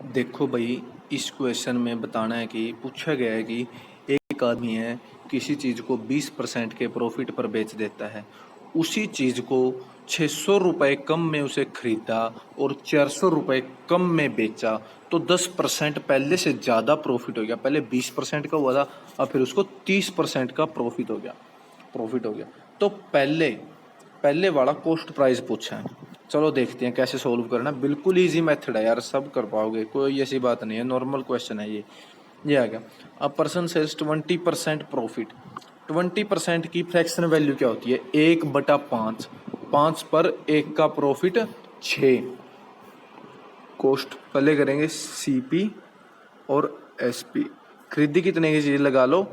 देखो भाई, इस क्वेश्चन में बताना है कि पूछा गया है कि एक आदमी है किसी चीज़ को 20% के प्रॉफिट पर बेच देता है। उसी चीज़ को 600 रुपये कम में उसे खरीदा और 400 रुपये कम में बेचा, तो 10% पहले से ज़्यादा प्रॉफिट हो गया। पहले 20% का हुआ था, अब फिर उसको 30% का प्रॉफिट हो गया। तो पहले पहले वाला कॉस्ट प्राइस पूछा है। चलो देखते हैं कैसे सोल्व करना। बिल्कुल इजी मेथड है यार, सब कर पाओगे, कोई ऐसी बात नहीं है, नॉर्मल क्वेश्चन है ये आ गया। A person sales 20% profit. 20% की फ्रैक्शन वैल्यू क्या होती है? 1/5। 5 पर 1 का प्रॉफिट 6। कॉस्ट पहले करेंगे CP और SP। खरीदी कितने की चीज़ लगा लो?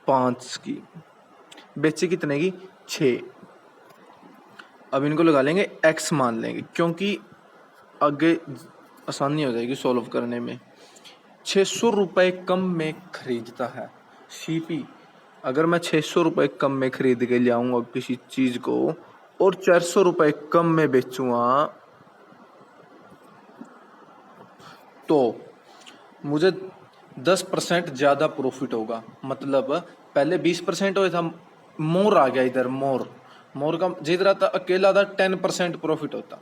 5 की। बेची कितने की? 6। अब इनको लगा लेंगे x मान लेंगे, क्योंकि आगे आसानी हो जाएगी सॉल्व करने में। 600 रुपये कम में खरीदता है CP। अगर मैं 600 रुपये कम में खरीद के ले आऊँगा किसी चीज़ को और 400 रुपये कम में बेचूँगा, तो मुझे 10% ज़्यादा प्रॉफिट होगा। मतलब पहले 20% हुआ था, मोर आ गया इधर। मोर का जिधर आता अकेला था 10% प्रॉफिट होता,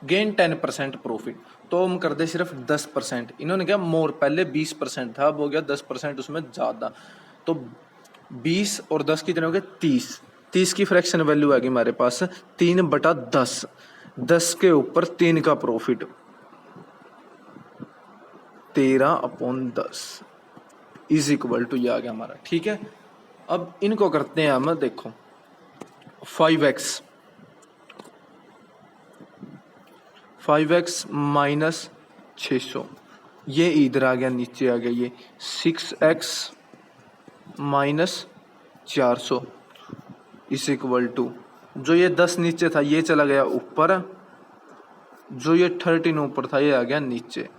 गेन 10% प्रॉफिट। तो हम कर दे सिर्फ 10%। इन्होंने क्या, मोर पहले 20% था, अब हो गया 10%, उसमें ज़्यादा। तो 20 और 10 कितने हो गए? 30। 30 की फ्रैक्शन वैल्यू आ गई हमारे पास 3/10। 10 के ऊपर 3 का प्रॉफिट 13/10 इज इक्वल टू, ये आ गया हमारा। ठीक है, अब इनको करते हैं हम। देखो 5x माइनस 600, ये इधर आ गया, नीचे आ गया ये 6x minus 400 is equal to, जो ये 10 नीचे था ये चला गया ऊपर, जो ये 13 ऊपर था ये आ गया नीचे।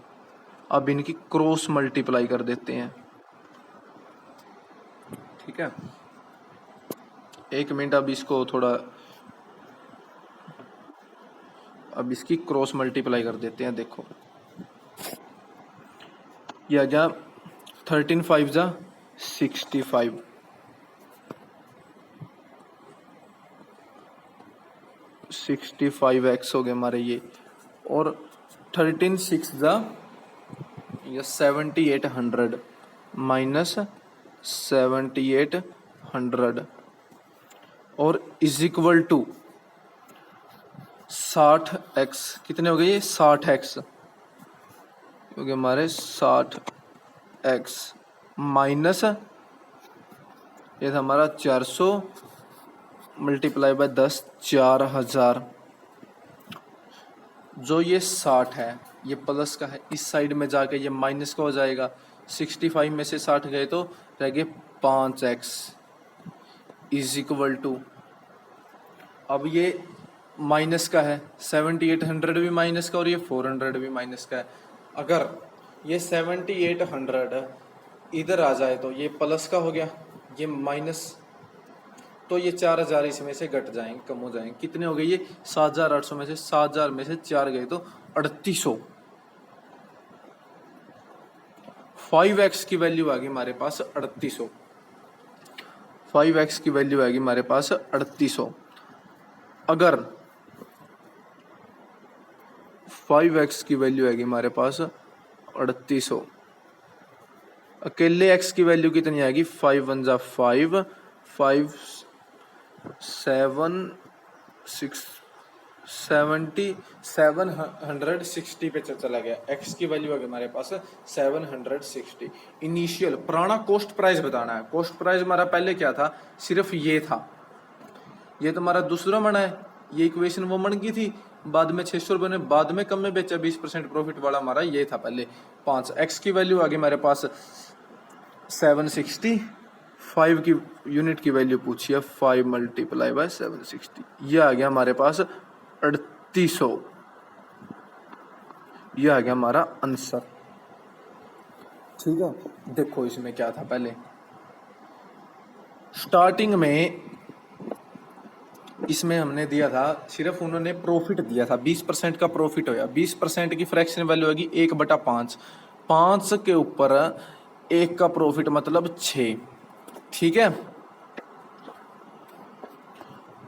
अब इनकी क्रॉस मल्टीप्लाई कर देते हैं। ठीक है, 1 मिनट, अब इसको थोड़ा, अब इसकी क्रॉस मल्टीप्लाई कर देते हैं। देखो ये आ गया 13 5 जा 65, 65x हो गए हमारे ये, और 13 6 जा या 7800 माइनस 7800 और इज इक्वल टू 60x। कितने हो गए ये? 60x हो गए हमारे 60x माइनस, ये था हमारा 400 मल्टीप्लाई बाय 10, 4000। जो ये 60 है ये प्लस का है, इस साइड में जाके ये माइनस का हो जाएगा। 65 में से 60 गए तो रह गए 5x इज इक्वल टू, अब ये माइनस का है, 7800 भी माइनस का और ये 400 भी माइनस का है। अगर ये 7800 इधर आ जाए तो ये प्लस का हो गया, ये माइनस, तो ये 4000 इसमें से घट जाएंगे, कम हो जाएंगे। कितने हो गए ये? 7800 में से 7000 में से 4 गए तो 3800। 5x की वैल्यू आ गई हमारे पास 3800। 5x की वैल्यू आएगी हमारे पास 3800। अगर 5x की वैल्यू आएगी हमारे पास 3800, अकेले x की वैल्यू कितनी आएगी? 5 1 जा 5, 5 7 6 760 पे चला गया। x की वैल्यू आ गई हमारे पास 760। इनिशियल पुराना कॉस्ट प्राइस बताना है। कॉस्ट प्राइस हमारा पहले क्या था? सिर्फ ये था, ये तो हमारा दूसरा मना है। ये इक्वेशन वो मन की थी, बाद में 600 रुपये ने बाद में कम में बेचा, 20% प्रॉफिट वाला हमारा ये था पहले 5। x की वैल्यू आ गई हमारे पास 760। 5 की यूनिट की वैल्यू पूछी है, 5 मल्टीप्लाई बाय 760, ये आ गया हमारे पास 3800। ये आ गया हमारा आंसर। ठीक है, देखो इसमें क्या था, पहले स्टार्टिंग में इसमें हमने दिया था, सिर्फ उन्होंने प्रॉफिट दिया था, 20% का प्रॉफिट होया। 20% की फ्रैक्शन वैल्यू होगी 1/5। 5 के ऊपर 1 का प्रॉफिट मतलब 6, ठीक है।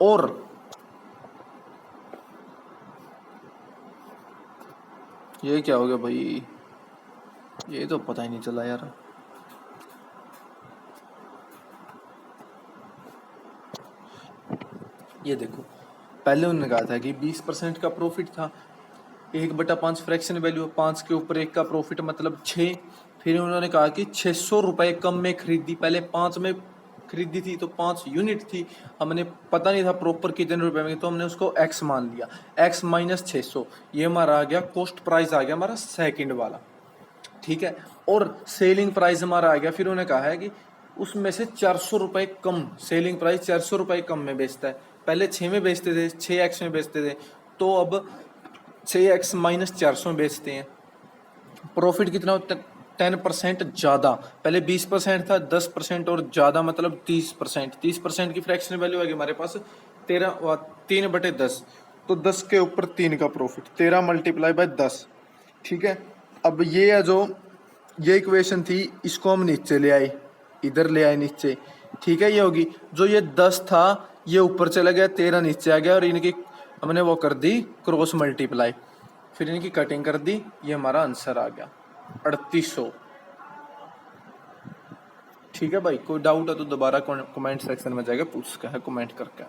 और ये क्या हो गया भाई, ये तो पता ही नहीं चला यार। ये देखो, पहले उन्होंने कहा था कि 20% का प्रॉफिट था, 1/5 फ्रैक्शन वैल्यू, 5 के ऊपर 1 का प्रॉफिट मतलब 6। फिर उन्होंने कहा कि 600 रुपये कम में खरीदी, पहले 5 में खरीदी थी तो 5 यूनिट थी, हमने पता नहीं था प्रॉपर कितने रुपए में, तो हमने उसको x मान लिया, x माइनस 600, ये हमारा आ गया कॉस्ट प्राइस, आ गया हमारा सेकंड वाला, ठीक है। और सेलिंग प्राइस हमारा आ गया, फिर उन्होंने कहा है कि उसमें से 400 रुपये कम, सेलिंग प्राइस 400 रुपये कम में बेचता है, पहले 6 में बेचते थे, 6x में बेचते थे, तो अब 6x माइनस 400 में बेचते हैं। प्रॉफिट कितना होता है, 10% ज़्यादा, पहले 20% था, 10% और ज़्यादा मतलब 30%, 30% की फ्रैक्शन वैल्यू आ गई हमारे पास 3/10, तो 10 के ऊपर 3 का प्रॉफिट, 13 मल्टीप्लाई बाय 10, ठीक है। अब ये है जो ये इक्वेशन थी, इसको हम नीचे ले आए, इधर ले आए नीचे, ठीक है। ये होगी जो ये 10 था ये ऊपर चला गया, 13 नीचे आ गया, और इनकी हमने वो कर दी क्रॉस मल्टीप्लाई, फिर इनकी कटिंग कर दी, ये हमारा आंसर आ गया 3800, ठीक है भाई। कोई डाउट है तो दोबारा कमेंट सेक्शन में जाकर पूछ सकते हैं, कमेंट करके।